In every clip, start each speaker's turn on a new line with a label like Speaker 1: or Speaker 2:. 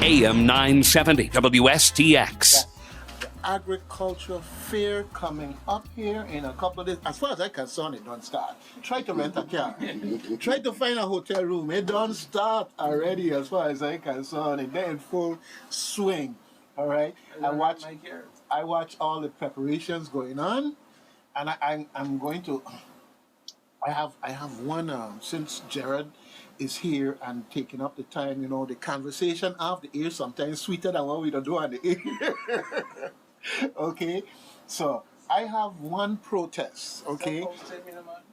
Speaker 1: AM 970 WSTX.
Speaker 2: The agriculture fair coming up here in a couple of days. As far as I can see, it don't start. Try to rent a car. Try to find a hotel room. It don't start already as far as I can see. They're in full swing. All right. I watch all the preparations going on, and I'm going to. I have one since Jared is here and taking up the time. You know, the conversation off the air sometimes sweeter than what we don't do on the air. Okay, so I have one protest. Okay,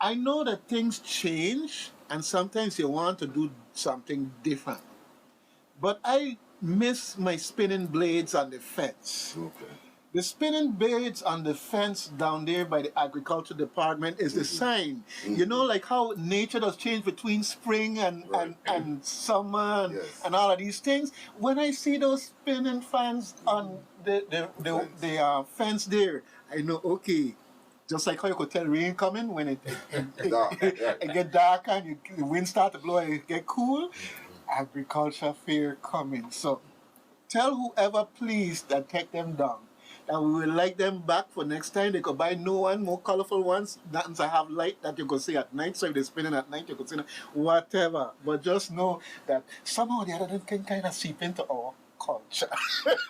Speaker 2: I know that things change and sometimes you want to do something different, but I miss my spinning blades on the fence.
Speaker 3: Okay.
Speaker 2: The spinning blades on the fence down there by the agriculture department is the sign. You know, like how nature does change between spring and summer and all of these things. When I see those spinning fans on the fence there, I know, okay, just like how you could tell rain coming when it get dark and the wind start to blow and it get cool. Agriculture fair coming. So tell whoever please that take them down. And we will like them back for next time. They could buy new one, more colorful ones. That ones I have light that you could see at night. So if they're spinning at night, you could see them, whatever. But just know that somehow the other thing can kind of seep into our culture.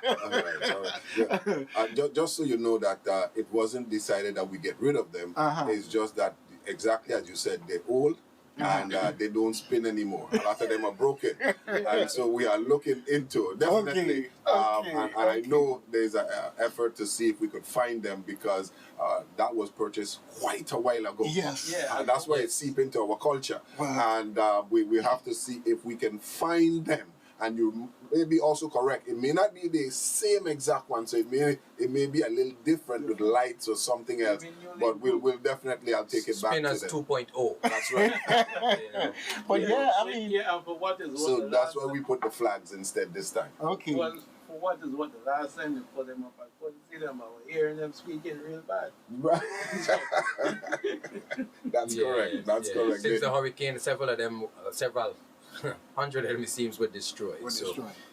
Speaker 3: All right. Yeah. Just so you know that it wasn't decided that we get rid of them. It's just that, exactly as you said, they're old. And they don't spin anymore. A lot of them are broken. And so we are looking into definitely. And I know there's an effort to see if we could find them because that was purchased quite a while ago.
Speaker 2: Yes.
Speaker 3: And that's why it seeps into our culture. Wow. And we have to see if we can find them. And you may be also correct. It may not be the same exact one, so it may be a little different with lights or something else. But we'll definitely, I'll take it back to them.
Speaker 4: Spinners 2.0.
Speaker 3: That's right.
Speaker 2: But yeah, I mean,
Speaker 5: but what is
Speaker 3: so that's why we put the flags instead this time.
Speaker 2: Okay.
Speaker 5: Well, for what is what the last time they put them up, I couldn't see them. I was hearing them squeaking real bad.
Speaker 3: Right. That's correct. That's correct.
Speaker 4: Since the hurricane, several hundred of them, it seems, were destroyed.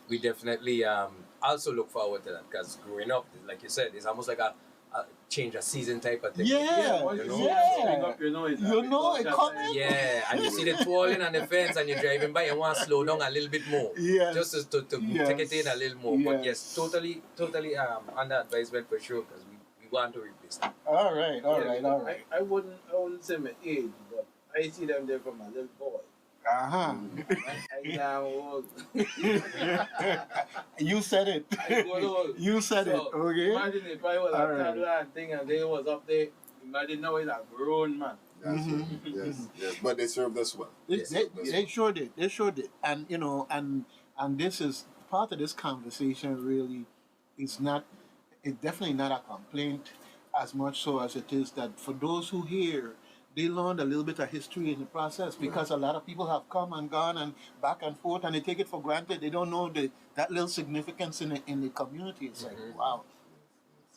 Speaker 4: We definitely also look forward to that because growing up, like you said, it's almost like a change of season type of thing.
Speaker 2: You know it coming.
Speaker 4: Yeah, and you see the twirling on the fence and you're driving by and want to slow down a little bit more. Just to take it in a little more. But yes, totally under advisement for sure because we want to replace them.
Speaker 2: All right.
Speaker 5: I wouldn't say my age, but I see them there from a little boy.
Speaker 2: You said it. You said it. Okay.
Speaker 5: Imagine if I was a toddler thing and they was up there. Imagine now he's a grown man.
Speaker 3: Yes. But they served us well.
Speaker 2: They sure did. They sure did. And you know, and this is part of this conversation. Really, it's definitely not a complaint as much so as it is that for those who hear. They learned a little bit of history in the process because a lot of people have come and gone and back and forth and they take it for granted. They don't know that little significance in the community. It's like, wow.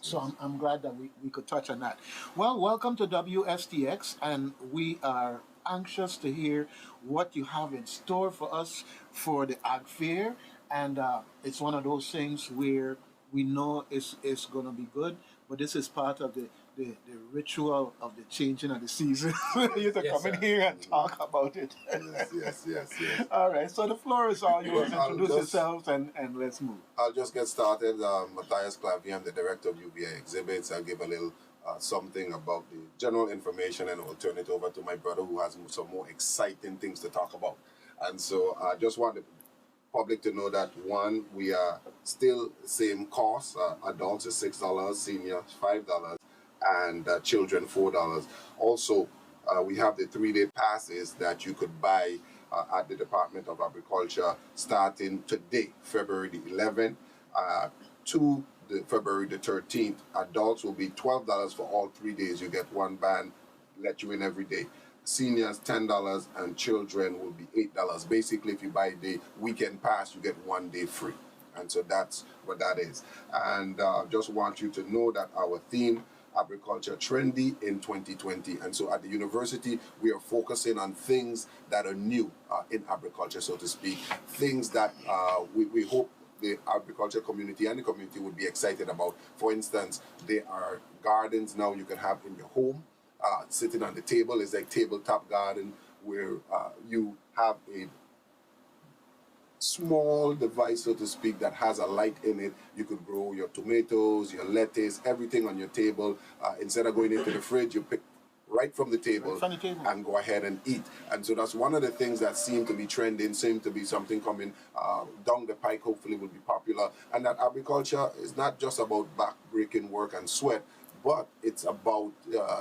Speaker 2: So I'm glad that we could touch on that. Well, welcome to WSTX, and we are anxious to hear what you have in store for us for the Ag Fair. And it's one of those things where we know it's going to be good, but this is part of the ritual of the changing of the season. You have to come in here and talk about it.
Speaker 3: Yes.
Speaker 2: All right, so the floor is all yours. Introduce yourselves and let's move.
Speaker 3: I'll just get started. Marthious, Clavier, I'm the director of UBA Exhibits. I'll give a little something about the general information and I'll turn it over to my brother who has some more exciting things to talk about. And so I just want the public to know that, one, we are still the same cost. Adults is $6, seniors $5, and children $4. Also, we have the 3-day passes that you could buy at the Department of Agriculture starting today, February the 11th, to February the 13th. Adults will be $12 for all 3 days. You get one band, let you in every day. Seniors $10 and children will be $8. Basically, if you buy the weekend pass, you get 1 day free. And so that's what that is. And just want you to know that our theme, agriculture trendy in 2020. And so at the university, we are focusing on things that are new in agriculture, so to speak. Things that we hope the agriculture community and the community would be excited about. For instance, there are gardens now you can have in your home. Sitting on the table is like tabletop garden where you have a small device, so to speak, that has a light in it. You could grow your tomatoes, your lettuce, everything on your table. Instead of going into the fridge, you pick right from the table, and go ahead and eat. And so that's one of the things that seem to be trending, seem to be something coming down the pike, hopefully will be popular. And that agriculture is not just about back-breaking work and sweat, but it's about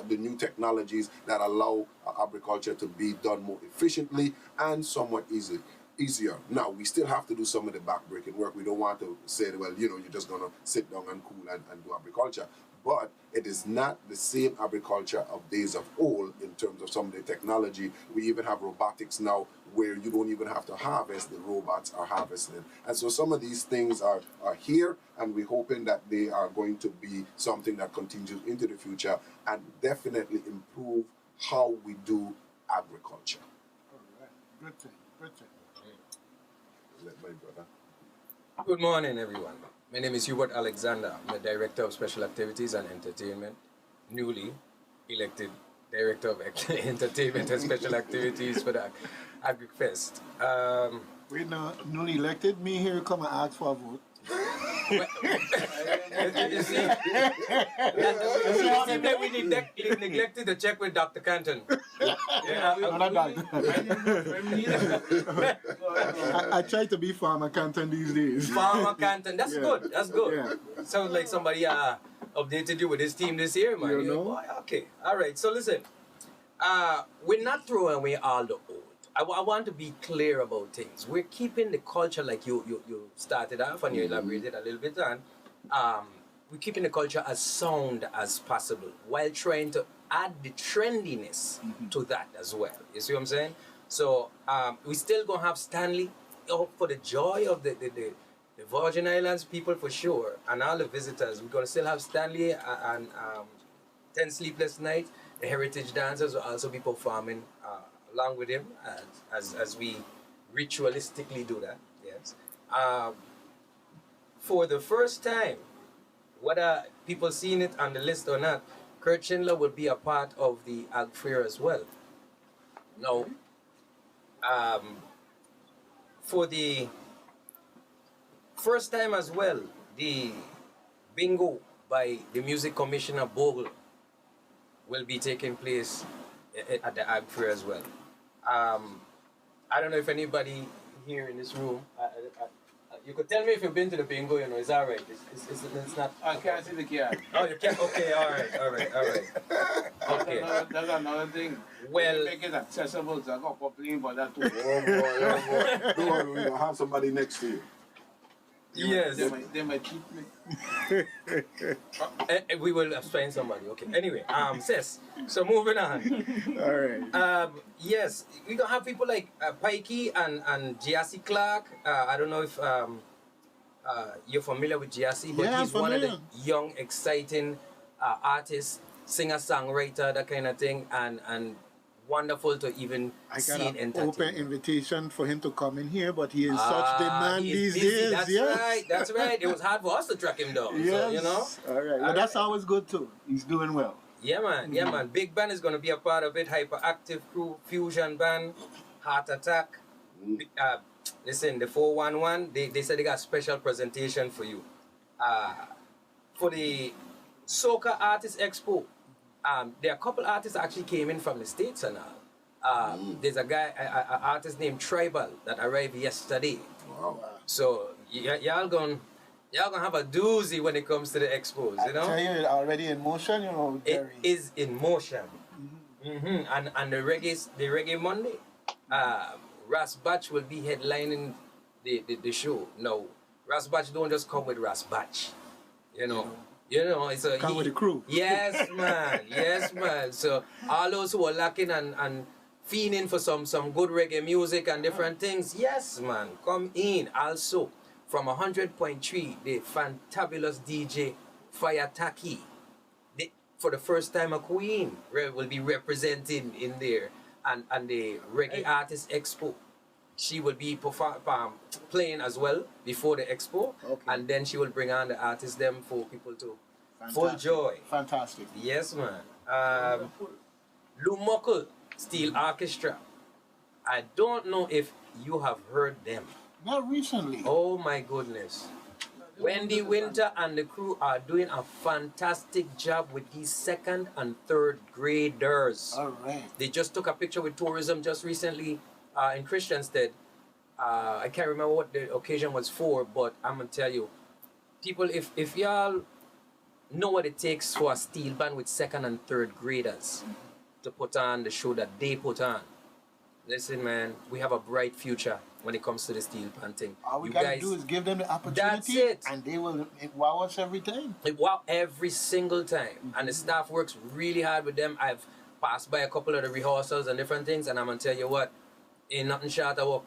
Speaker 3: the new technologies that allow agriculture to be done more efficiently and somewhat easier. Now, we still have to do some of the back-breaking work. We don't want to say, well, you know, you're just going to sit down and cool and do agriculture. But it is not the same agriculture of days of old in terms of some of the technology. We even have robotics now where you don't even have to harvest, the robots are harvesting. And so some of these things are here, and we're hoping that they are going to be something that continues into the future and definitely improve how we do agriculture.
Speaker 2: All right. Good thing. Good thing.
Speaker 3: Let my brother.
Speaker 4: Good morning, everyone. My name is Hubert Alexander. I'm the Director of Special Activities and Entertainment, newly elected Director of Entertainment and Special Activities for the Agrifest.
Speaker 2: Wait, now, newly elected, me here come and ask for a vote.
Speaker 4: You see, it seems like we neglected to check with Dr. Canton.
Speaker 2: I try to be Farmer Canton these days.
Speaker 4: Farmer Canton, that's good. That's good.
Speaker 2: Yeah.
Speaker 4: Sounds like somebody updated you with this team this year, man.
Speaker 2: You know?
Speaker 4: Boy, okay, all right. So listen, we're not throwing away all the old. I want to be clear about things. We're keeping the culture like you started off and you elaborated a little bit on. We're keeping the culture as sound as possible while trying to add the trendiness to that as well. You see what I'm saying? So we still gonna have Stanley for the joy of the Virgin Islands people for sure, and all the visitors. We're gonna still have Stanley and 10 Sleepless Nights. The heritage dancers will also be performing along with him as we ritualistically do that. Yes. For the first time, whether people seen it on the list or not, Kurt Schindler will be a part of the Ag Fair as well. Now, for the first time as well, the bingo by the Music Commissioner Bogle will be taking place at the Ag Fair as well. I don't know if anybody here in this room, you could tell me if you've been to the bingo, you know, it's all right. It's not...
Speaker 5: I can't see the card.
Speaker 4: Oh, you can't? Okay, all right. Okay.
Speaker 5: That's another thing.
Speaker 4: Well...
Speaker 5: Make it accessible, so I got complain about that too.
Speaker 3: Oh boy. Don't worry, we're going to have somebody next to you.
Speaker 4: Yes.
Speaker 5: They might cheat me.
Speaker 4: We will find somebody. Okay. Anyway, sis. So moving on.
Speaker 2: All right.
Speaker 4: Yes, we gonna have people like Pikey and Giassi Clark. I don't know if you're familiar with Giassi, but
Speaker 2: Yeah,
Speaker 4: he's one of the young, exciting artists, singer-songwriter, that kind of thing, and wonderful to even
Speaker 2: I
Speaker 4: see
Speaker 2: got
Speaker 4: in
Speaker 2: an
Speaker 4: entertainment.
Speaker 2: open invitation for him to come in here, but he is such demand
Speaker 4: he is
Speaker 2: these
Speaker 4: busy.
Speaker 2: days.
Speaker 4: That's
Speaker 2: Yes.
Speaker 4: right. That's right. It was hard for us to track him down.
Speaker 2: Yes.
Speaker 4: So, you know.
Speaker 2: All right. Well, that's always good too. He's doing well.
Speaker 4: Yeah, man. Yeah, man. Big Band is going to be a part of it. Hyperactive Crew, Fusion Band, Heart Attack. Listen, the 411, they said they got a special presentation for you. For the Soca Artist Expo, there are a couple artists actually came in from the States and all. There's a guy, an artist named Tribal that arrived yesterday.
Speaker 3: Wow.
Speaker 4: So y'all gonna have a doozy when it comes to the expos, you know?
Speaker 2: I tell you, it's already in motion, you know,
Speaker 4: It
Speaker 2: Jerry.
Speaker 4: is in motion. And the Reggae Monday, Ras Batch will be headlining the show. No, Ras Batch don't just come with Ras Batch, you know. You know, it's a
Speaker 2: Come with the crew.
Speaker 4: Yes, man. Yes, man. So all those who are lacking and fiending for some good reggae music and different things, yes, man, come in. Also, from 100.3, the fantabulous DJ Fire Taki, for the first time a Queen will be representing in there, and the Reggae Artist Expo. she will be playing as well before the expo, and then she will bring on the artists them for people to full joy.
Speaker 2: Fantastic.
Speaker 4: Yes, man. Lumokul Steel Orchestra. I don't know if you have heard them.
Speaker 2: Not recently.
Speaker 4: Oh my goodness. Wendy Winter and the crew are doing a fantastic job with these 2nd and 3rd graders.
Speaker 2: All right.
Speaker 4: They just took a picture with tourism just recently in Christiansted. I can't remember what the occasion was for, but I'm gonna tell you, people, if y'all know what it takes for a steel band with 2nd and 3rd graders to put on the show that they put on, listen, man, we have a bright future when it comes to the steel band thing.
Speaker 2: All we gotta do is give them the opportunity.
Speaker 4: That's it.
Speaker 2: And they will wow us every time.
Speaker 4: Wow, every single time. And the staff works really hard with them. I've passed by a couple of the rehearsals and different things, and I'm gonna tell you what, ain't nothing short of work.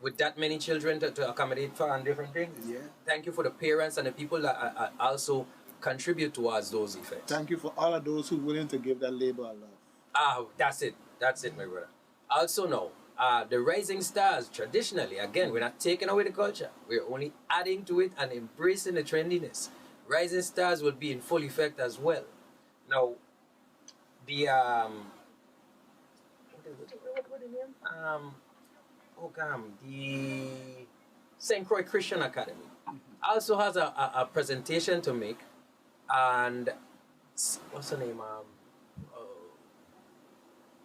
Speaker 4: With that many children to accommodate for and different things.
Speaker 2: Yeah.
Speaker 4: Thank you for the parents and the people that also contribute towards those effects.
Speaker 2: Thank you for all of those who are willing to give that labor a love.
Speaker 4: That's it. That's it, my brother. Also now, the Rising Stars, traditionally, again, we're not taking away the culture. We're only adding to it and embracing the trendiness. Rising Stars will be in full effect as well. Now, the, what the name? The St. Croix Christian Academy also has a presentation to make, and what's the name?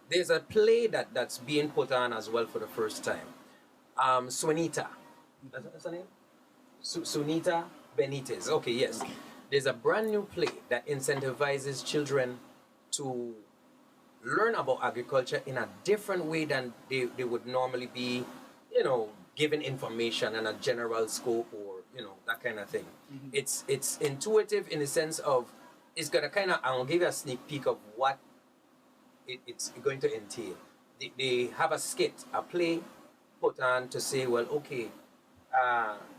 Speaker 4: There's a play that's being put on as well for the first time. Sunita. That's her name? Sunita Benitez. Okay, yes. Okay. There's a brand new play that incentivizes children to learn about agriculture in a different way than they would normally be, given information and a general scope or, that kind of thing. Mm-hmm. It's intuitive in the sense of, it's gonna I'll give you a sneak peek of what it's going to entail. They have a skit, a play put on to say, well, okay,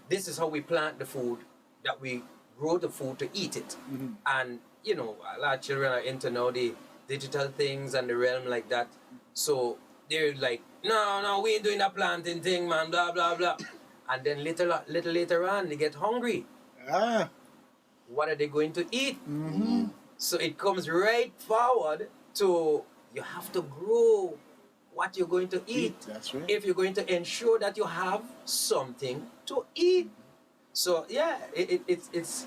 Speaker 4: this is how we plant the food, that we grow the food to eat it. Mm-hmm. And, a lot of children are into now the digital things and the realm like that. So they're like, no, we ain't doing that planting thing, man, blah, blah, blah. And then little later on, they get hungry. What are they going to eat? Mm-hmm. So it comes right forward to, you have to grow what you're going to eat.
Speaker 2: That's right.
Speaker 4: If you're going to ensure that you have something to eat. So yeah, it's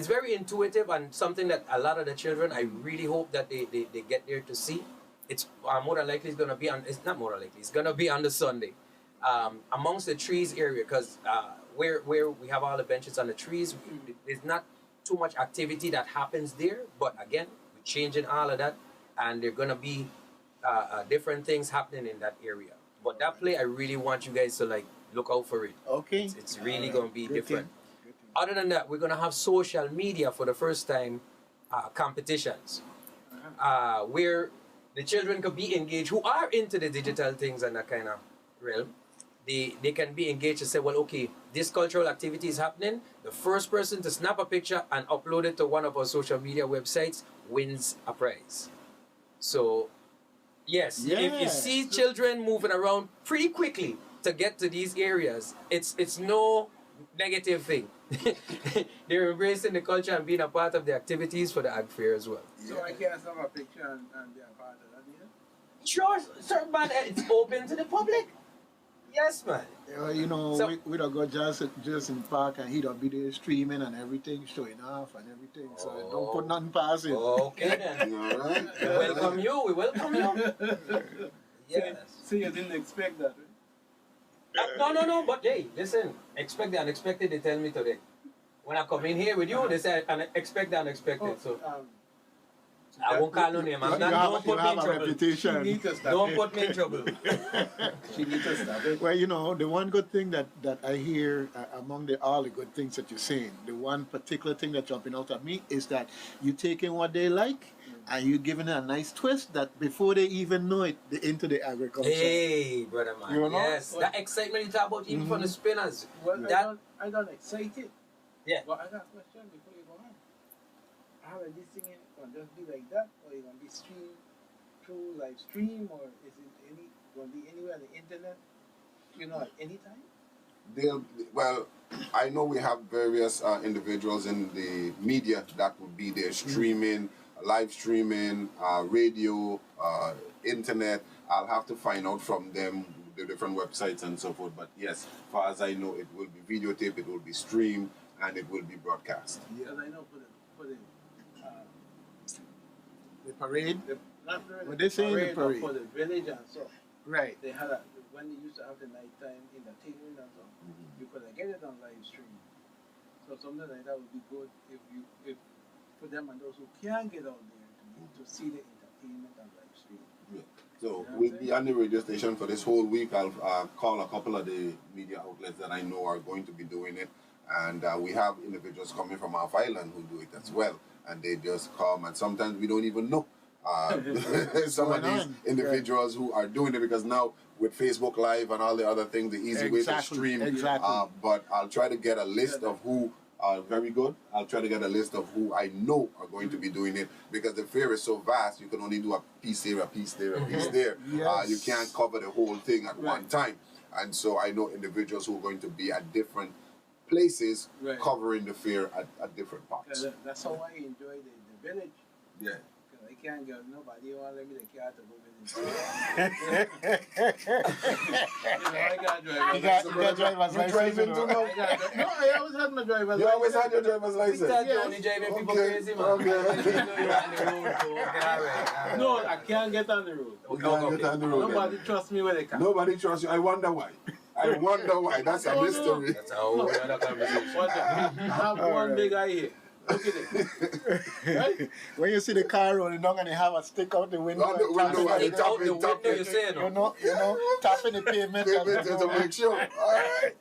Speaker 4: very intuitive and something that a lot of the children, I really hope that they get there to see. It's more than likely it's gonna be on. It's not more than likely. It's gonna be on the Sunday, amongst the trees area, because where we have all the benches on the trees, there's not too much activity that happens there. But again, we're changing all of that, and there are gonna be different things happening in that area. But that play, I really want you guys to look out for it.
Speaker 2: Okay.
Speaker 4: It's really gonna be different.
Speaker 2: Good thing.
Speaker 4: Other than that, we're gonna have social media for the first time, competitions, where the children could be engaged who are into the digital things and that kind of realm. They can be engaged to say, well, okay, this cultural activity is happening. The first person to snap a picture and upload it to one of our social media websites wins a prize. So, yes, if you see children moving around pretty quickly to get to these areas, it's no negative thing. They're embracing the culture and being a part of the activities for the Ag Fair as well.
Speaker 5: So I can snap a picture and be a part of that, yeah?
Speaker 4: Sure, man, it's open to the public. Yes, man.
Speaker 2: We don't go just in park and he don't be there streaming and everything, showing off and everything. So don't put nothing past him.
Speaker 4: Okay then.
Speaker 3: All right.
Speaker 4: We welcome you. Yes.
Speaker 5: So you didn't expect that, right?
Speaker 4: No, but hey, listen, expect the unexpected, they tell me today. When I come in here with you, they say, expect the unexpected. So I won't call no name. Don't put me in trouble. Don't put me in trouble.
Speaker 5: She needs to stop it.
Speaker 2: Well, the one good thing that I hear among all the good things that you're saying, the one particular thing that's jumping out at me is that you're taking what they like and you're giving it a nice twist that before they even know it, they're into the agriculture.
Speaker 4: Hey, brother man. Yes, that excitement you talk about even from the spinners.
Speaker 5: Well, I got excited.
Speaker 4: Yeah.
Speaker 5: But I got a question before you go on. How are this thing going to just be like that, or is it going to be streamed through live stream, or is it any going to be anywhere on the internet, at any time?
Speaker 3: Well, I know we have various individuals in the media that would be there streaming, live streaming, radio, internet. I'll have to find out from them the different websites and so forth. But yes, as far as I know, it will be videotaped, it will be streamed, and it will be broadcast.
Speaker 5: Yeah, and I know for
Speaker 2: The parade?
Speaker 5: not really
Speaker 2: What they say in the
Speaker 5: but
Speaker 2: parade?
Speaker 5: for the village and so.
Speaker 2: Right.
Speaker 5: They had when they used to have the nighttime entertainment and so, you could get it on live stream. So something like that would be good if for them and those who can't get out there to see the entertainment on live stream.
Speaker 3: Yeah. So we'll be on the radio station for this whole week. I'll call a couple of the media outlets that I know are going to be doing it. And we have individuals coming from Half Island who do it as well. And they just come, and sometimes we don't even know some of these individuals who are doing it, because now with Facebook Live and all the other things, the easy way to stream.
Speaker 2: Exactly.
Speaker 3: But I'll try to get a list of who are very good. I'll try to get a list of who I know are going to be doing it, because the fair is so vast, you can only do a piece here, a piece there, a piece there.
Speaker 2: Yes.
Speaker 3: You can't cover the whole thing at one time. And so I know individuals who are going to be at different places covering the fair at different parts.
Speaker 5: That's how I enjoy the village.
Speaker 3: Yeah.
Speaker 5: I can't get nobody who want to let me the car to go visit. I got driver's
Speaker 2: You got driver's license, you know.
Speaker 5: No, I always had my driver's license.
Speaker 3: You always had your driver's license?
Speaker 4: You're only driving people crazy, man.
Speaker 3: Okay.
Speaker 4: You know you're on the road, so okay, all right.
Speaker 5: No, I can't get on the road.
Speaker 3: You can't get on the road.
Speaker 5: Nobody trusts me with a car.
Speaker 3: Nobody trusts you. I wonder why. I wonder why. That's a mystery.
Speaker 4: That's a whole other conversation.
Speaker 5: I have one big eye here. Look at it. Right?
Speaker 2: When you see the car rolling down and they have a stick out the window,
Speaker 3: Out the window and
Speaker 4: It's out the window, you say,
Speaker 2: you know, tapping the pavement.
Speaker 3: To make sure. All right.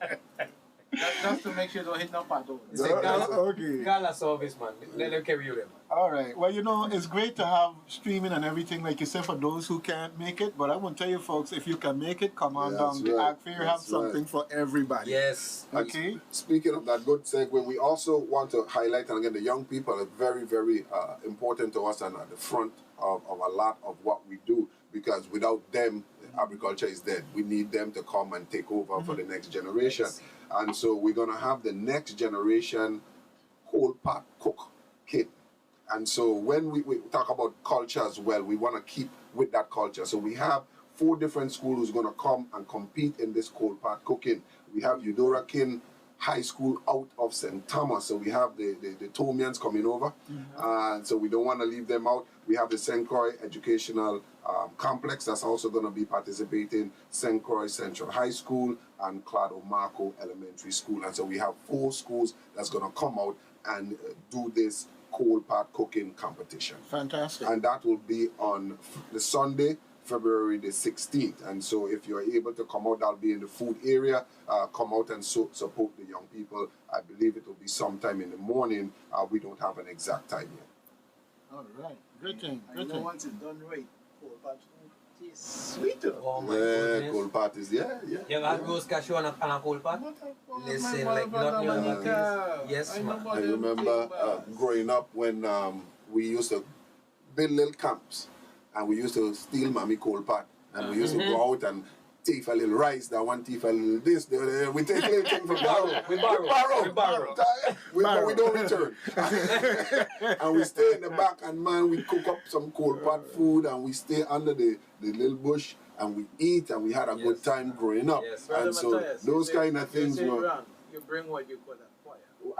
Speaker 5: Just to make sure you don't hit no pothole.
Speaker 4: It's a
Speaker 2: Okay.
Speaker 4: gala service, man. Let them carry you there, man.
Speaker 2: All right. Well, it's great to have streaming and everything, like you said, for those who can't make it. But I want to tell you, folks, if you can make it, come on down. The Ag Fair have something for everybody.
Speaker 4: Yes.
Speaker 2: Okay.
Speaker 3: Speaking of that, good segue, we also want to highlight, and again, the young people are very, very important to us and at the front of a lot of what we do, because without them, agriculture is dead. We need them to come and take over for the next generation.
Speaker 4: Yes.
Speaker 3: And so we're going to have the next generation whole pot cook kit. And so when we talk about culture as well, we want to keep with that culture. So we have 4 different schools who's going to come and compete in this cold pot cooking. We have Eudora King High School out of St. Thomas. So we have the Tomians coming over. And so we don't want to leave them out. We have the St. Croix Educational Complex that's also going to be participating, St. Croix Central High School and Clado Marco Elementary School. And so we have 4 schools that's going to come out and do this cold pot cooking competition.
Speaker 2: Fantastic.
Speaker 3: And that will be on the Sunday, February the 16th. And so if you're able to come out, that'll be in the food area. Come out and support the young people. I believe it will be sometime in the morning. We don't have an exact time yet.
Speaker 2: All right. Good thing.
Speaker 5: I
Speaker 2: Good
Speaker 5: know
Speaker 2: thing.
Speaker 5: once it's done right, cold pot food tastes sweeter.
Speaker 4: Oh my
Speaker 3: Yeah,
Speaker 4: goodness.
Speaker 3: cold pot is, yeah.
Speaker 4: You have roast cashew and a cold pot? Listen, like nothing else. Yes, man.
Speaker 3: I remember growing up when we used to build little camps and we used to steal mommy cold pot and we used to go out and thief a little rice, that one thief a little this, we take little thing from
Speaker 4: We borrow.
Speaker 3: but we don't return. And we stay in the back and man, we cook up some cold pot food and we stay under the little bush and we eat and we had a good time growing up.
Speaker 4: Yes.
Speaker 3: And so
Speaker 5: Matthias,
Speaker 3: those kind of things were...
Speaker 5: You bring what you could acquire.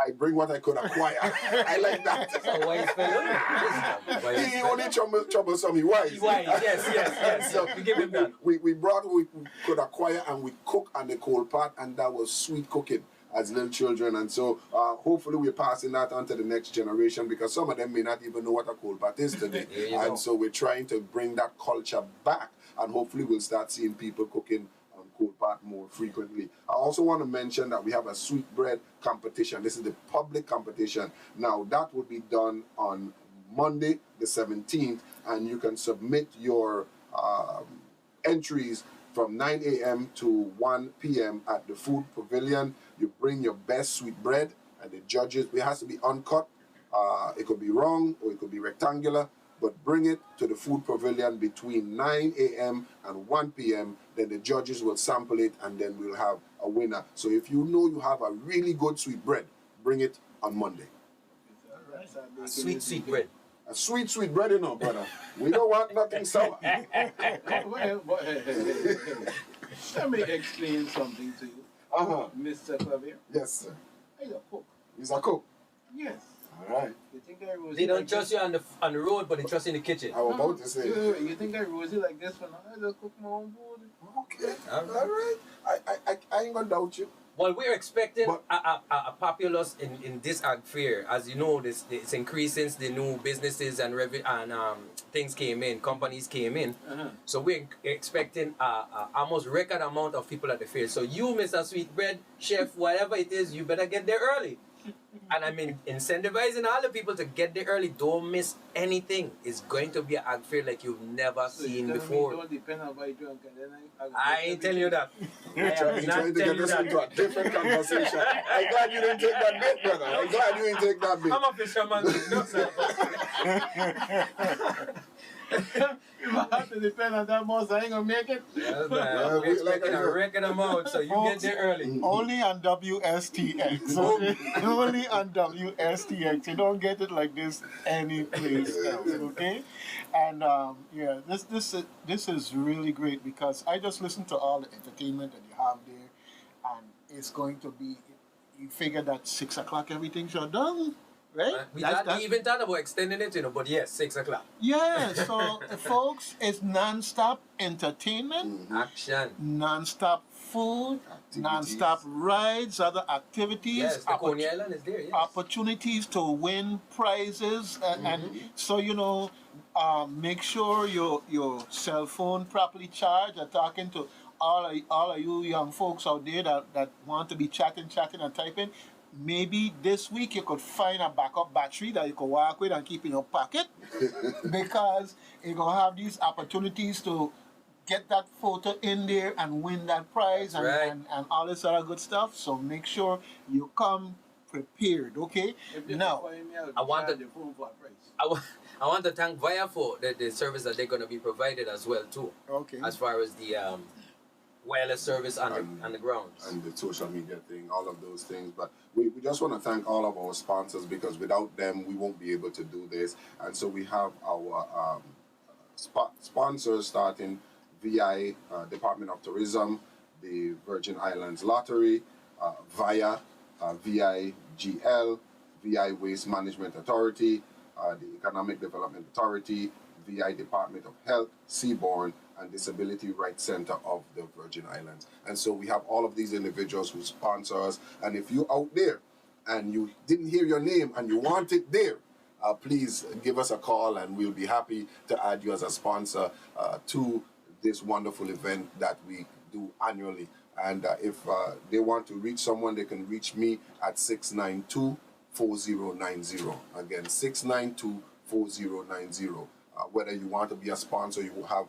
Speaker 3: I bring what I could acquire. I like that.
Speaker 4: A wise fellow.
Speaker 3: He only troublesome, he wise.
Speaker 4: He's wise, yes.
Speaker 3: So
Speaker 4: We give him that.
Speaker 3: we brought what we could acquire and we cook on the coal pot, and that was sweet cooking as little children. And so hopefully we're passing that on to the next generation, because some of them may not even know what a coal pot is today. And so we're trying to bring that culture back, and hopefully we'll start seeing people cooking cold pot more frequently. I also want to mention that we have a sweetbread competition. This is the public competition. Now that will be done on Monday the 17th, and you can submit your entries from 9 a.m. to 1 p.m. at the food pavilion. You bring your best sweetbread, and the judges, it has to be uncut. It could be wrong or it could be rectangular. but bring it to the food pavilion between 9 a.m. and 1 p.m. Then the judges will sample it, and then we'll have a winner. So if you know you have a really good sweet bread, bring it on Monday.
Speaker 4: Sweet bread.
Speaker 3: A sweet bread, you know, brother. We don't want nothing sour.
Speaker 5: Well, let me explain something to you. Mr. Clavier.
Speaker 3: Yes, sir.
Speaker 5: He's a cook.
Speaker 3: He's a cook.
Speaker 5: Yes.
Speaker 3: All right.
Speaker 5: You think I rose
Speaker 4: They don't
Speaker 5: like
Speaker 4: trust
Speaker 5: this?
Speaker 4: you on the road, but they trust you in the kitchen.
Speaker 3: I was about to say.
Speaker 5: You think I rose it like this for now? I just cook my own food.
Speaker 3: Okay. All right. I ain't gonna doubt you.
Speaker 4: Well, we're expecting
Speaker 3: But-
Speaker 4: a populace in this ag fair. As you know, it's increased since the new businesses and things came in, companies came in. So we're expecting a almost record amount of people at the fair. So you, Mr. Sweetbread, chef, whatever it is, you better get there early. And I mean, incentivizing all the people to get there early. Don't miss anything. It's going to be an ag fair like you've never seen before.
Speaker 5: Don't depend on what you drink, and then
Speaker 4: I ain't telling you that. I am
Speaker 3: Trying
Speaker 4: not
Speaker 3: to get
Speaker 4: telling you
Speaker 3: this into
Speaker 4: that.
Speaker 3: a different conversation. I'm glad you didn't take that bit, brother. I'm glad you didn't take that bit.
Speaker 4: I'm a fisherman. No, sir.
Speaker 5: if I have to depend on that most, I ain't gonna make it.
Speaker 4: Yes, man. We're expecting a record amount, so you get there early.
Speaker 2: Only on WSTX. Okay? Only on WSTX. You don't get it like this any place else. Okay? And yeah, this is really great because I just listened to all the entertainment that you have there, and it's going to be. You figure that 6 o'clock everything's shut down, right?
Speaker 4: We even thought about extending it, but yes, 6 o'clock.
Speaker 2: Yeah. So folks, it's non-stop entertainment.
Speaker 4: Action.
Speaker 2: Non-stop food, non-stop rides, other activities,
Speaker 4: Yes, the Coney Island is there, yes.
Speaker 2: opportunities to win prizes, and so make sure your cell phone properly charged. I'm talking to all of you young folks out there that want to be chatting and typing. Maybe this week you could find a backup battery that you could walk with and keep in your pocket because you're going to have these opportunities to get that photo in there and win that prize and all this other good stuff. So make sure you come prepared, okay?
Speaker 5: If you
Speaker 2: Now,
Speaker 5: find me,
Speaker 4: I want
Speaker 5: charge
Speaker 4: to-
Speaker 5: the phone for a price.
Speaker 4: I want to thank Via for the service that they're going to be provided as well, too.
Speaker 2: okay.
Speaker 4: As far as the wireless service on the grounds.
Speaker 3: And the social media thing, all of those things. But we just want to thank all of our sponsors because without them, we won't be able to do this. And so we have our sponsors starting VI, Department of Tourism, the Virgin Islands Lottery, VIA, VIGL, VI Waste Management Authority, the Economic Development Authority, VI Department of Health, Seaborn, and Disability Rights Center of the Virgin Islands. And so we have all of these individuals who sponsor us. And if you're out there and you didn't hear your name and you want it there, please give us a call and we'll be happy to add you as a sponsor to this wonderful event that we do annually. And if they want to reach someone, they can reach me at 692-4090. Again, 692-4090. Whether you want to be a sponsor, you have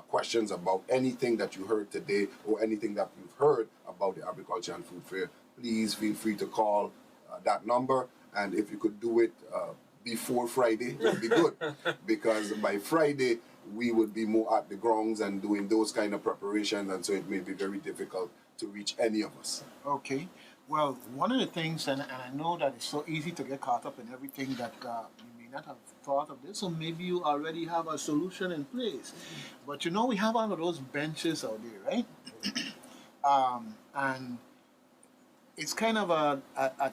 Speaker 3: questions about anything that you heard today or anything that you've heard about the Agriculture and Food Fair, please feel free to call that number. And if you could do it before Friday, it would be good. Because by Friday, we would be more at the grounds and doing those kind of preparations. And so it may be very difficult to reach any of us.
Speaker 2: Okay. Well, one of the things, and I know that it's so easy to get caught up in everything that you may not have thought of this, or maybe you already have a solution in place. But we have all of those benches out there, right? And it's kind of a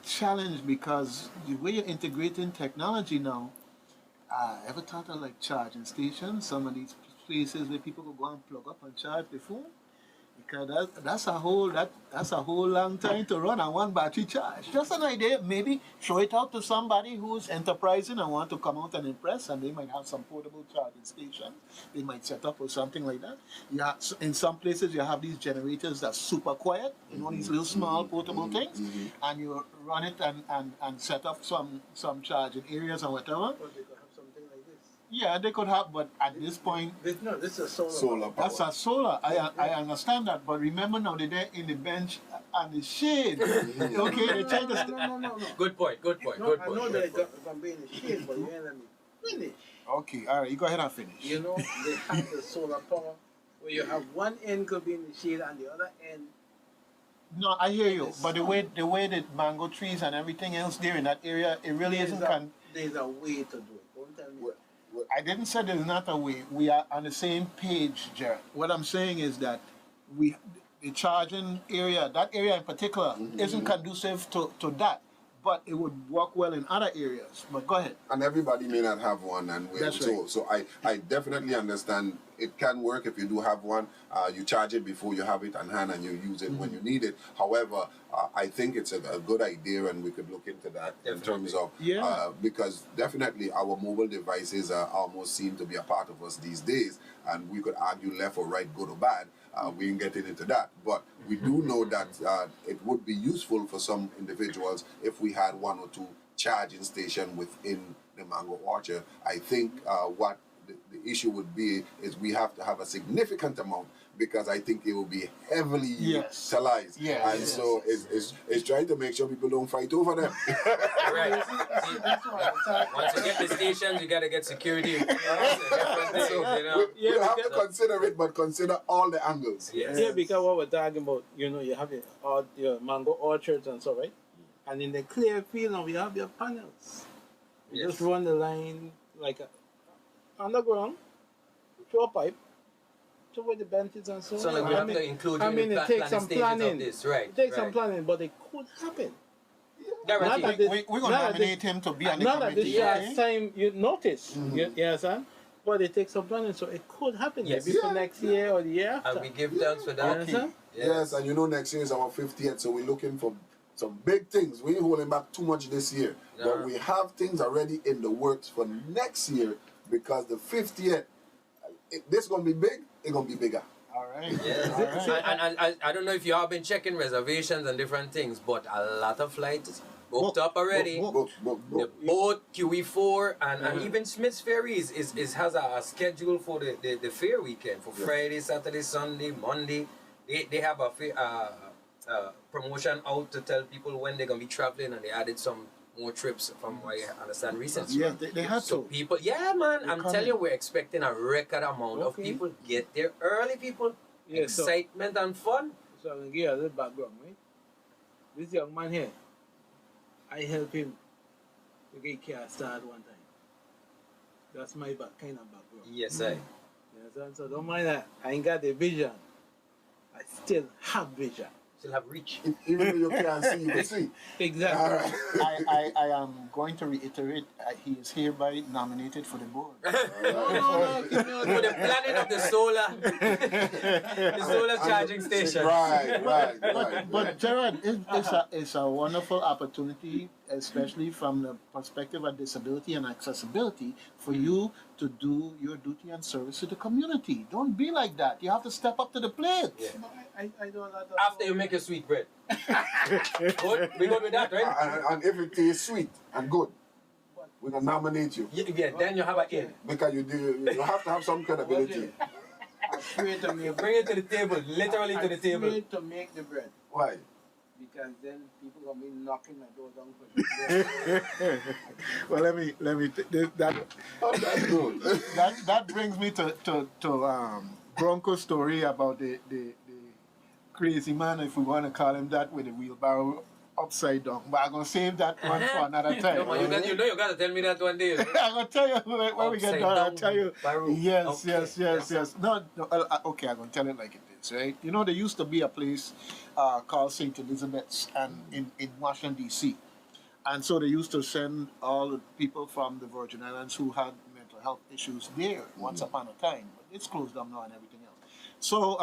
Speaker 2: challenge because the way you're integrating technology now, ever thought of like charging stations, some of these places where people could go and plug up and charge the phone? Because that's a whole long time to run on one battery charge. Just an idea, maybe show it out to somebody who's enterprising and want to come out and impress, and they might have some portable charging station. They might set up or something like that. In some places you have these generators that's super quiet, these little small portable things, and you run it and set up some charging areas and whatever.
Speaker 5: Or they could have something like this.
Speaker 2: Yeah, they could have, but at this point,
Speaker 5: This is a solar.
Speaker 3: Solar power.
Speaker 2: that's a solar. I understand that, but remember now they're in the bench and the shade. Okay, they try to.
Speaker 5: No.
Speaker 4: Good point.
Speaker 5: No, I know that if I'm being in the shade, but you ain't let me finish.
Speaker 2: Okay, all right, you go ahead and finish.
Speaker 5: You know, they have the solar power where you have one end could be in the shade and the other end.
Speaker 2: No, I hear you,
Speaker 5: It's
Speaker 2: but the way the mango trees and everything else there in that area, it really isn't.
Speaker 5: There's a way to do it. Don't tell me.
Speaker 2: I didn't say there's not a way. We are on the same page, Jared. What I'm saying is that the charging area, that area in particular, isn't conducive to that. But it would work well in other areas. But go ahead.
Speaker 3: And everybody may not have one, and
Speaker 2: That's right.
Speaker 3: So I definitely understand it can work if you do have one. You charge it before you have it on hand, and you use it when you need it. However, I think it's a good idea, and we could look into that in terms of because definitely our mobile devices almost seem to be a part of us these days, and we could argue left or right, good or bad. We ain't getting into that, but we do know that it would be useful for some individuals if we had one or two charging stations within the mango orchard. I think what the issue would be is we have to have a significant amount, because I think it will be heavily utilized. So it's trying to make sure people don't fight over them.
Speaker 4: Right. Once you get the stations, you gotta get security.
Speaker 3: We'll have to consider it, but consider all the angles.
Speaker 4: Yes.
Speaker 5: Yeah, because what we're talking about, you know, you have your mango orchards and so, right? And in the clear field now, we have your panels. You just run the line like underground, through a pipe, to where the benches and so on.
Speaker 4: So like we have to include you in the
Speaker 5: it takes some planning.
Speaker 4: of this, right?
Speaker 5: It takes some planning, but it could happen.
Speaker 4: Guaranteed.
Speaker 2: We're going to nominate him to be on the
Speaker 5: Not at
Speaker 2: committee.
Speaker 5: this time you notice, you understand? But it takes some planning, so it could happen maybe for next year or the year after.
Speaker 4: And we give thanks for that.
Speaker 3: Yes, and you know next year is our 50th, so we're looking for some big things. We ain't holding back too much this year, but we have things already in the works for next year, because the 50th, this going to be big, it's going to be bigger.
Speaker 2: All right.
Speaker 4: Yeah.
Speaker 2: All right.
Speaker 4: And I don't know if you have been checking reservations and different things, but a lot of flights booked up already.
Speaker 3: Book.
Speaker 4: The boat, QE4, and even Smith's Ferries has a schedule for the fair weekend, for Friday, Saturday, Sunday, Monday. They have a promotion out to tell people when they're going to be traveling, and they added some more trips from what I understand recently.
Speaker 2: Yeah, they had
Speaker 4: So
Speaker 2: to.
Speaker 4: people, I'm telling you, we're expecting a record amount of people get there early, people.
Speaker 5: Yeah,
Speaker 4: Excitement and fun.
Speaker 5: So I'm going to give you a little background, right? This young man here, I helped him to get car started one time. That's my kind of background.
Speaker 4: Yes, I.
Speaker 5: Yes, so don't mind that. I ain't got the vision. I still have vision.
Speaker 4: Still have reach.
Speaker 3: Even though you can't see, you can see.
Speaker 5: Exactly.
Speaker 3: All right.
Speaker 2: I am going to reiterate, he is hereby nominated for the board.
Speaker 4: No. For the planning of the solar charging station.
Speaker 3: Right.
Speaker 2: But Gerard, it's a wonderful opportunity, especially from the perspective of disability and accessibility, for you to do your duty and service to the community. Don't be like that. You have to step up to the plate.
Speaker 4: Yeah.
Speaker 5: I do a lot of
Speaker 4: After you make your sweet bread. Good? We good with that, right?
Speaker 3: And if it tastes sweet and good, we're going to nominate you.
Speaker 4: Yeah, then you have a in.
Speaker 3: Because you have to have some credibility.
Speaker 5: I'm afraid to make
Speaker 4: Bring it to the table, literally to the table.
Speaker 5: I'm afraid to make the bread.
Speaker 3: Why?
Speaker 5: Because then people gonna be knocking my door down for the bread.
Speaker 2: Well, let me that
Speaker 3: Oh, that's good.
Speaker 2: that brings me to Bronco's story about the crazy man, if we want to call him that, with the wheelbarrow upside down. But I'm gonna save that one for another time.
Speaker 4: No, man, you gotta tell me that one day.
Speaker 2: I'm gonna tell you when we get done. I'll tell you. Yes. No, okay, I'm gonna tell it like it is, right? You know, there used to be a place called St. Elizabeth's and in Washington, D.C. And so they used to send all the people from the Virgin Islands who had mental health issues there once upon a time. But it's closed down now and everything else. So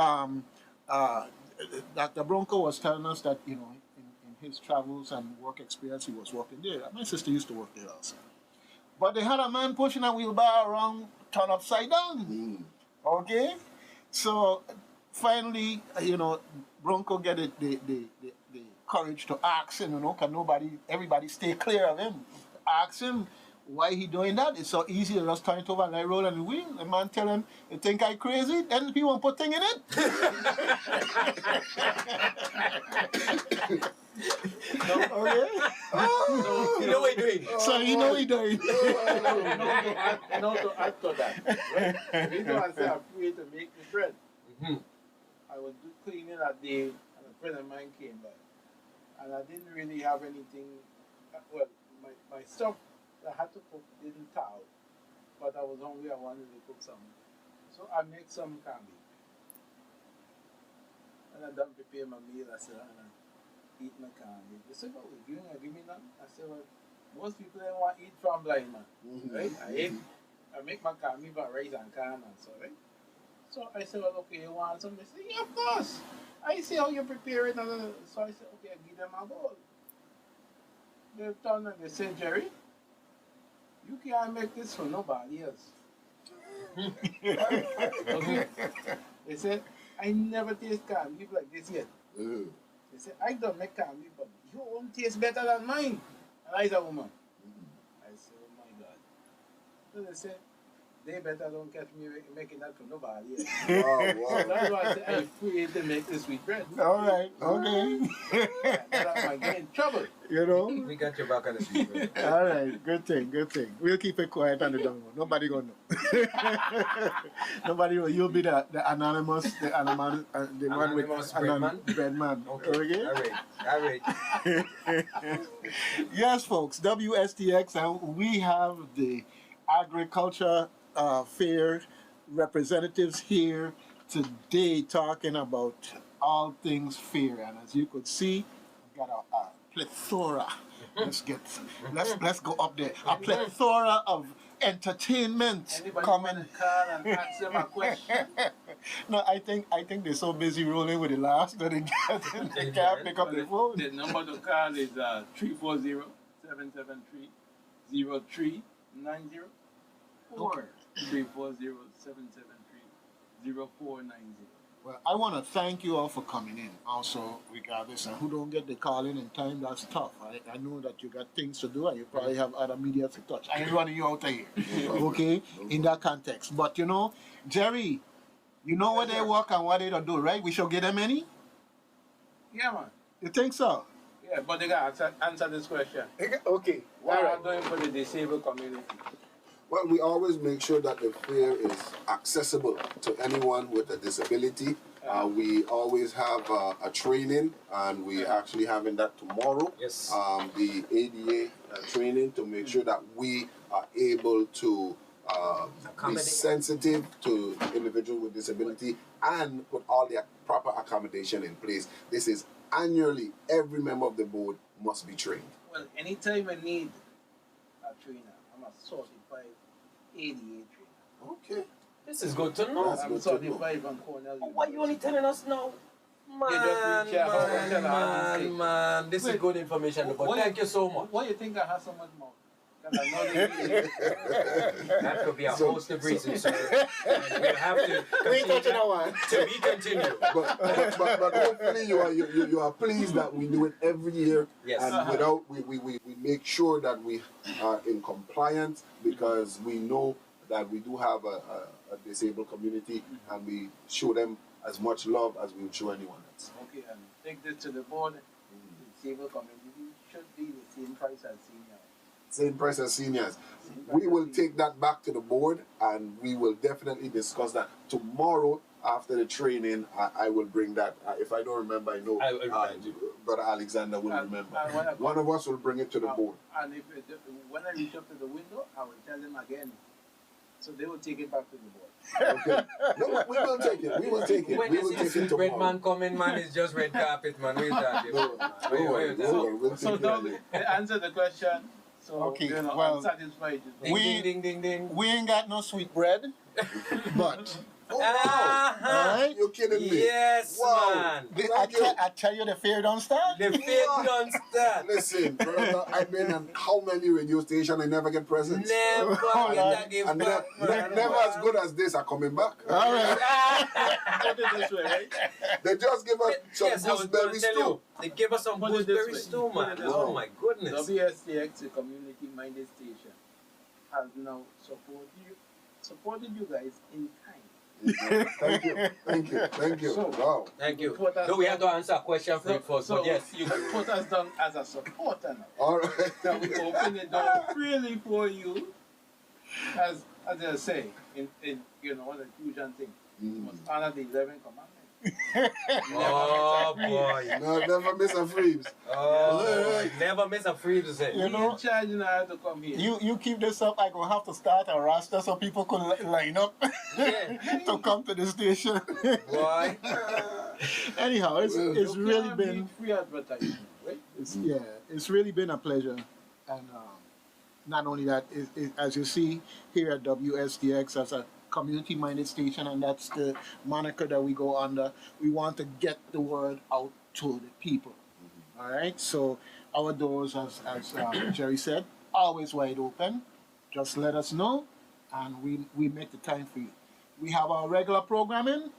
Speaker 2: Dr. Bronco was telling us that, you know, in his travels and work experience, he was working there. My sister used to work there also. But they had a man pushing a wheelbarrow around, turned upside down. Okay? So finally, you know, Bronco get the courage to ask him, you know, because everybody stay clear of him. Ask him why he doing that. It's so easy to just turn it over and I roll on the wheel. The man tell him, you think I crazy? Then he won't put thing in it. Okay?
Speaker 4: You know what you're doing.
Speaker 2: So you know what you're doing.
Speaker 5: Now to add to that, right? The reason why I say I'm free to make the bread. I was cleaning that day, and a friend of mine came by, and I didn't really have anything. Well, my stuff that I had to cook didn't thaw, but I was hungry. I wanted to cook something, so I made some cabbage, and I done prepare my meal. I said, and I eat my cabbage. They said, "Oh, you gonna give me none?" I said, "Well, most people don't want to eat from blind man, right? I make my cabbage by rice and corn and so, right?" So I said, "Well, okay, you want some?" They said, "Yeah, of course. I see how you prepare it." So I said, "Okay, I give them a bowl." They turned and they said, "Jerry, you can't make this for nobody else." Okay. They said, "I never taste cabbage like this yet." They said, "I don't make cabbage, but your own tastes better than mine." And I said, "Woman." I said, "Oh my God." So they said, "They better don't catch me making that for nobody else."
Speaker 3: Wow.
Speaker 5: So that's why I said, I'm free to make the sweet bread.
Speaker 2: All right, okay.
Speaker 5: That I might get in trouble.
Speaker 2: You know?
Speaker 4: We got your back on the street, bro.
Speaker 2: All right, good thing, good thing. We'll keep it quiet on the down one. Nobody gonna know. Nobody know. You'll be the anonymous, the one with
Speaker 4: Anonymous bread man?
Speaker 2: bread man. Okay?
Speaker 4: All right.
Speaker 2: Yes, folks, WSTX, and we have the agriculture fair representatives here today talking about all things fair. And as you could see, we've got a plethora. Let's go up there. A plethora of entertainment
Speaker 5: Anybody
Speaker 2: coming.
Speaker 5: want to call and ask them a question?
Speaker 2: No, I think they're so busy rolling with the last that they can't pick up the phone.
Speaker 5: The number to call is 340-773-0390 or 340-773-0490.
Speaker 2: Well, I want to thank you all for coming in. Also, regardless, and who don't get the call in time, that's tough. I know that you got things to do, and you probably have other media to touch. I ain't running you out of here, okay? In that context, but you know, Jerry, you know what they work and what they don't do, right? We should get them any.
Speaker 5: Yeah, man.
Speaker 2: You think so?
Speaker 5: Yeah, but they got to answer this question.
Speaker 2: Okay.
Speaker 5: What are you doing for the disabled community?
Speaker 3: Well, we always make sure that the fair is accessible to anyone with a disability. We always have a training, and we're actually having that tomorrow.
Speaker 4: Yes.
Speaker 3: The ADA training to make sure that we are able to be sensitive to individuals with disability and put all the proper accommodation in place. This is annually. Every member of the board must be trained.
Speaker 5: Well, anytime I need a trainer, I'm a certified ADA trainer.
Speaker 3: Okay.
Speaker 4: This is good to know.
Speaker 3: That's
Speaker 5: I'm
Speaker 3: good to know.
Speaker 5: certified from Cornell.
Speaker 4: Why you only telling us now? Man, this is good information. But thank you so much.
Speaker 5: Why you think I have so much more? Because I know the
Speaker 4: That could be a host of reasons, sir. And we'll have to continue to be continued.
Speaker 3: But hopefully you are pleased that we do it every year.
Speaker 4: Yes.
Speaker 3: And we make sure that we are in compliance, because we know that we do have a disabled community, and we show them as much love as we would show anyone else.
Speaker 5: Okay, and take this to the board. The disabled community should be the same price as seniors.
Speaker 3: Same price as seniors. We will take that back to the board, and we will definitely discuss that tomorrow after the training. I will bring that. If I don't remember, I know Brother Alexander will remember. One of us will bring it to the board.
Speaker 5: And when I reach up to the window, I will tell them again. So they will take it back to the board.
Speaker 3: Okay. No, we will take it. We will take it.
Speaker 4: When
Speaker 3: We
Speaker 4: you
Speaker 3: will
Speaker 4: see
Speaker 3: take it
Speaker 4: sweet bread
Speaker 3: tomorrow.
Speaker 4: man coming, man, it's just red carpet, man. What are you talking about?
Speaker 3: We'll
Speaker 5: So
Speaker 3: take
Speaker 5: Doug,
Speaker 3: it.
Speaker 5: answer the question. So
Speaker 2: Okay,
Speaker 5: you know,
Speaker 2: well,
Speaker 5: I'm satisfied.
Speaker 4: Ding,
Speaker 2: We-
Speaker 4: ding, ding, ding, ding.
Speaker 2: We ain't got no sweet bread, but
Speaker 3: Oh, wow.
Speaker 2: Alright.
Speaker 3: You're kidding me.
Speaker 4: Yes,
Speaker 3: Wow.
Speaker 4: man.
Speaker 2: I tell you the fair don't start.
Speaker 4: The faith don't start.
Speaker 3: Listen, brother, I've been on how many radio stations, I never get presents.
Speaker 4: Never in that give
Speaker 3: And
Speaker 4: back, man.
Speaker 3: never as good as this are coming back.
Speaker 2: All right.
Speaker 5: Put it this way, right?
Speaker 3: They just give us some
Speaker 4: Yes, I was going to
Speaker 3: gooseberries
Speaker 4: tell
Speaker 3: too.
Speaker 4: you. They give us some
Speaker 5: Put it this
Speaker 4: gooseberries
Speaker 5: way.
Speaker 4: too,
Speaker 5: Put
Speaker 4: man.
Speaker 5: it this
Speaker 4: Oh
Speaker 5: way.
Speaker 4: my goodness.
Speaker 5: WSTX, a community-minded station, has now supported you guys in kind.
Speaker 3: Thank you.
Speaker 5: So,
Speaker 3: Wow.
Speaker 4: Thank you.
Speaker 5: Put us
Speaker 4: No, we have to
Speaker 5: down-
Speaker 4: answer a question for it first, but yes, you
Speaker 5: put us down as a supporter now.
Speaker 3: All right.
Speaker 5: That we open the door freely for you as I say, in one of the fusion things, you must honor the 11 commandments.
Speaker 4: Oh boy.
Speaker 3: No, never miss a freeze.
Speaker 4: Oh boy. Never miss a free to say.
Speaker 2: You know,
Speaker 5: in charge now to come here.
Speaker 2: you keep this up, I gonna have to start a roster so people could line up
Speaker 4: Yeah.
Speaker 2: to come to the station.
Speaker 4: Boy.
Speaker 2: Anyhow, it's
Speaker 5: You
Speaker 2: really
Speaker 5: can't
Speaker 2: been
Speaker 5: beat free advertising, right?
Speaker 2: it's really been a pleasure, and not only that, as you see here at WSTX as a community-minded station, and that's the moniker that we go under. We want to get the word out to the people. All right, so our doors, as Jerry said, always wide open. Just let us know, and we make the time for you. We have our regular programming.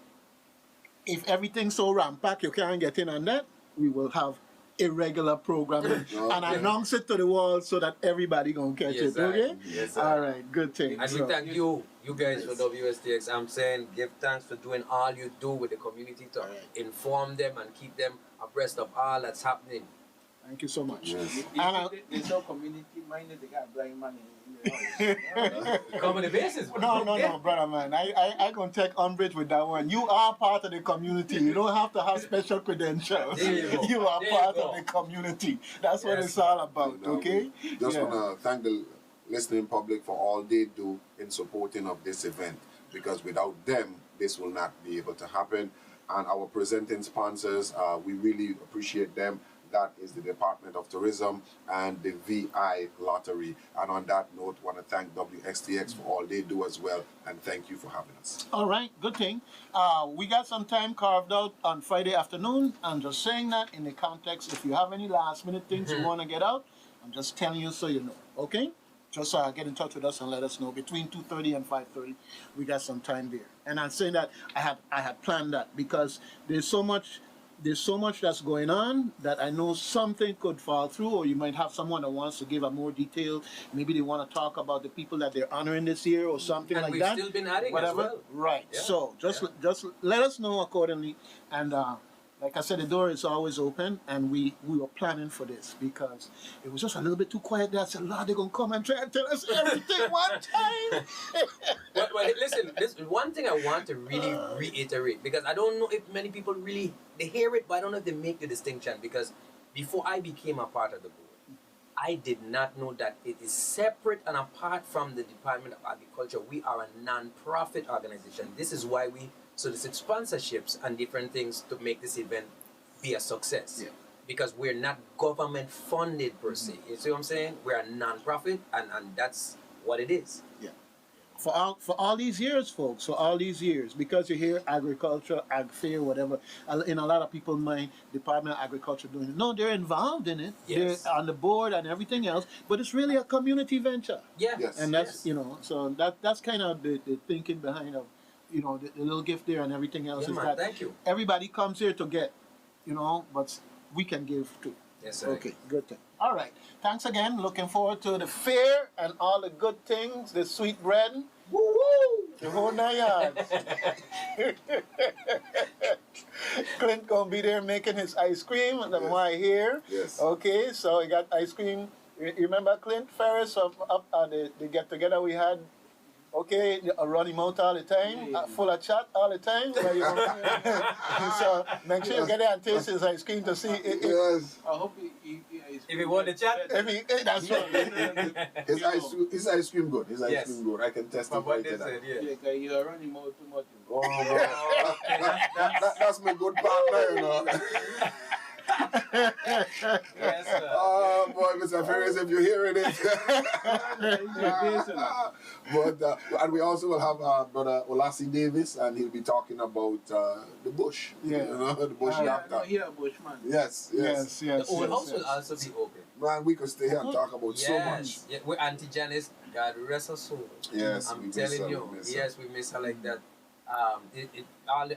Speaker 2: If everything's so rampacked you can't get in on that, we will have irregular programming and announce it to the wall so that everybody gonna catch
Speaker 4: Yes,
Speaker 2: it.
Speaker 4: sir.
Speaker 2: Okay?
Speaker 4: Yes, sir.
Speaker 2: All right, good thing.
Speaker 4: And we thank you guys for WSTX. I'm saying give thanks for doing all you do with the community to inform them and keep them abreast of all that's happening.
Speaker 2: Thank you so much.
Speaker 3: Yes.
Speaker 5: They're so community minded, they got blind money in the house.
Speaker 4: Cover the bases.
Speaker 2: No, brother man. I gonna take umbrage with that one. You are part of the community. You don't have to have special credentials.
Speaker 4: There you go.
Speaker 2: You are
Speaker 4: There
Speaker 2: part
Speaker 4: you go.
Speaker 2: of the community. That's what
Speaker 4: Yes,
Speaker 2: it's all about.
Speaker 3: No,
Speaker 2: Okay?
Speaker 3: we just want to thank the listening public for all they do in supporting of this event, because without them, this will not be able to happen. And our presenting sponsors, we really appreciate them. That is the Department of Tourism and the VI Lottery. And on that note, want to thank WSTX for all they do as well, and thank you for having us.
Speaker 2: All right, good thing. We got some time carved out on Friday afternoon. I'm just saying that in the context, if you have any last minute things you want to get out, I'm just telling you so you know, okay? Just get in touch with us and let us know. Between 2:30 and 5:30, we got some time there. And I'm saying that I had planned that because there's so much that's going on that I know something could fall through, or you might have someone that wants to give a more detail. Maybe they want to talk about the people that they're honoring this year or something
Speaker 4: And
Speaker 2: like
Speaker 4: we've
Speaker 2: that.
Speaker 4: still been adding
Speaker 2: Whatever.
Speaker 4: as well.
Speaker 2: Right.
Speaker 4: Yeah.
Speaker 2: So just let us know accordingly. And like I said, the door is always open, and we were planning for this because it was just a little bit too quiet there. I said, Lord, they're gonna come and try and tell us everything one time.
Speaker 4: Well, listen, one thing I want to really reiterate, because I don't know if many people really, they hear it, but I don't know if they make the distinction, because before I became a part of the board, I did not know that it is separate and apart from the Department of Agriculture. We are a non-profit organization. This is why we solicit sponsorships and different things to make this event be a success.
Speaker 2: Yeah.
Speaker 4: Because we're not government funded per se. You see what I'm saying? We're a non-profit, and that's what it is.
Speaker 2: Yeah. For all these years, folks, for all these years, because you hear agriculture, ag fair, whatever, in a lot of people's mind, Department of Agriculture doing it. No, they're involved in it.
Speaker 4: Yes.
Speaker 2: They're on the board and everything else, but it's really a community venture.
Speaker 4: Yeah.
Speaker 3: Yes.
Speaker 2: And that's, so that's kind of the thinking behind of, the little gift there and everything else
Speaker 4: Yeah,
Speaker 2: is
Speaker 4: man,
Speaker 2: that
Speaker 4: thank you.
Speaker 2: everybody comes here to get, but we can give too.
Speaker 4: Yes, sir.
Speaker 2: Okay, good thing. All right. Thanks again. Looking forward to the fair and all the good things, the sweet bread. Woo-woo! The whole 9 yards. Clint gonna be there making his ice cream. That's why here.
Speaker 3: Yes.
Speaker 2: Okay, so we got ice cream. You remember Clint Ferris of the get together we had? Okay, run him out all the time, full of chat all the time. So make sure you get there and taste his ice cream to see.
Speaker 3: Yes.
Speaker 5: I hope
Speaker 4: If you want the chat,
Speaker 2: That's right.
Speaker 3: His ice cream good. His ice
Speaker 4: Yes.
Speaker 3: cream good. I can
Speaker 4: but
Speaker 3: testify
Speaker 4: what
Speaker 3: to
Speaker 4: they
Speaker 3: that.
Speaker 4: said, yeah.
Speaker 5: Yeah, 'cause you're running out too much.
Speaker 3: Oh, boy.
Speaker 4: Okay,
Speaker 3: That's my good partner,
Speaker 4: yes, sir.
Speaker 3: Oh boy, Mr. Ferris, if you're hearing it. But and we also will have Brother Olasi Davis, and he'll be talking about the bush.
Speaker 2: Yeah.
Speaker 3: The bush doctor.
Speaker 5: Here, Bushman.
Speaker 3: Yes.
Speaker 4: The old house will also be open.
Speaker 3: Man, we could stay here and talk about so much.
Speaker 4: Yeah, with Auntie Janice, God rest her soul.
Speaker 3: Yes,
Speaker 4: I'm
Speaker 3: we miss
Speaker 4: telling
Speaker 3: her,
Speaker 4: you,
Speaker 3: we miss her.
Speaker 4: yes, we miss her like that. All the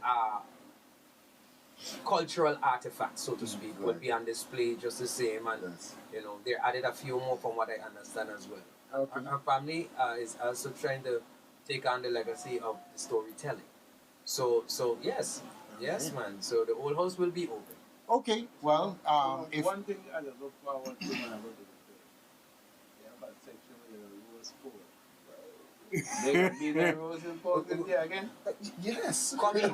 Speaker 4: cultural artifacts, so to speak, would be on display just the same, and
Speaker 3: Yes.
Speaker 4: they added a few more from what I understand as well.
Speaker 2: Okay.
Speaker 4: Her family is also trying to take on the legacy of the storytelling. So yes, man. So the old house will be open.
Speaker 2: Okay, well, if
Speaker 5: One thing I just look forward to when I go to the fair, they have a section where the roast pork. They gonna be the roads in Portland there again?
Speaker 3: Yes.
Speaker 4: Coming.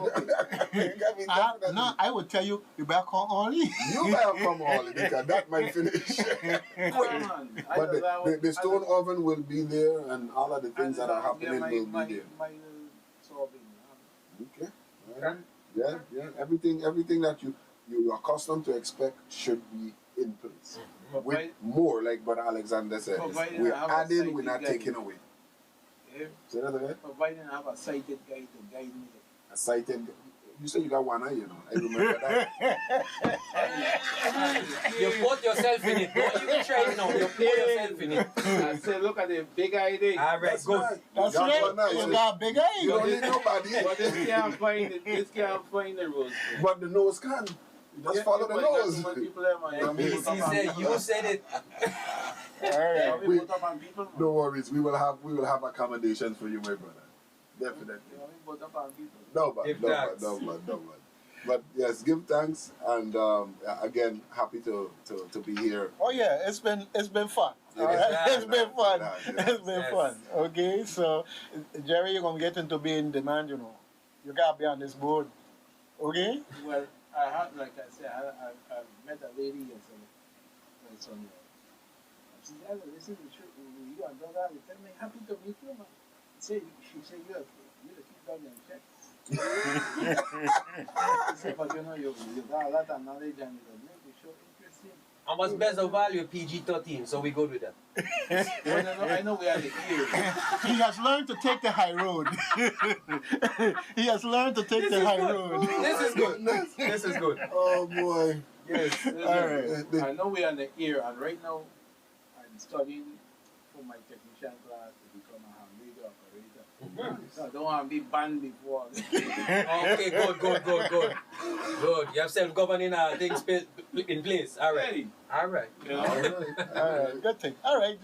Speaker 2: No, I would tell you, you better come early.
Speaker 3: You better come all because that might finish. But the stone oven will be there, and all of the things that are happening will be there. Okay. Right. Yeah. Everything that you're accustomed to expect should be in place. With more, like Brother Alexander said, we're adding, we're not taking away.
Speaker 5: Yeah.
Speaker 3: Say that again?
Speaker 5: Providing I have a sighted guy to guide me.
Speaker 3: A sighted. You say you got one eye, you know. I remember that.
Speaker 4: You put yourself in it. Don't even try it now. You put yourself in it.
Speaker 5: I said, look at the big idea.
Speaker 4: All right,
Speaker 3: That's
Speaker 4: good.
Speaker 3: right.
Speaker 2: That's
Speaker 3: You got
Speaker 2: right.
Speaker 3: one eye,
Speaker 2: You
Speaker 3: so
Speaker 2: got a big eye.
Speaker 3: you don't need nobody.
Speaker 5: But this can't find it. This can't find the road.
Speaker 3: But the nose can. You just follow the nose.
Speaker 5: People there, man.
Speaker 4: He said, you said it.
Speaker 2: All right.
Speaker 5: We put up on people.
Speaker 3: No worries. We will have accommodations for you, my brother. Definitely.
Speaker 5: We put up on people.
Speaker 3: No man. But yes, give thanks, and again, happy to be here.
Speaker 2: Oh yeah, it's been fun. All right? It's been fun. It's been fun. Okay, so Jerry, you're gonna get into being demand. You know, you gotta be on this board. Okay.
Speaker 5: Well, I had, like I said, I met a lady yesterday. My son. She said, "Listen, you and brother, they tell me happy to meet you, man." She said, "You keep down your checks." But you know, you got a lot of knowledge and you make it show interesting.
Speaker 4: And what's best of value? PG-13, so we good with that.
Speaker 5: I know we are the ear.
Speaker 2: He has learned to take the high road. He has learned to take the high road.
Speaker 4: This is good. This is good.
Speaker 3: Oh boy.
Speaker 5: Yes.
Speaker 2: All right.
Speaker 5: I know we are the ear, and right now I'm studying for my technician class to become a hamburger operator. So I don't want to be banned before.
Speaker 4: Okay, good. Good. You have self-governing things in place. All right.
Speaker 5: Hey.
Speaker 4: All right.
Speaker 5: You know?
Speaker 3: All right.
Speaker 2: All right. Good thing. All right.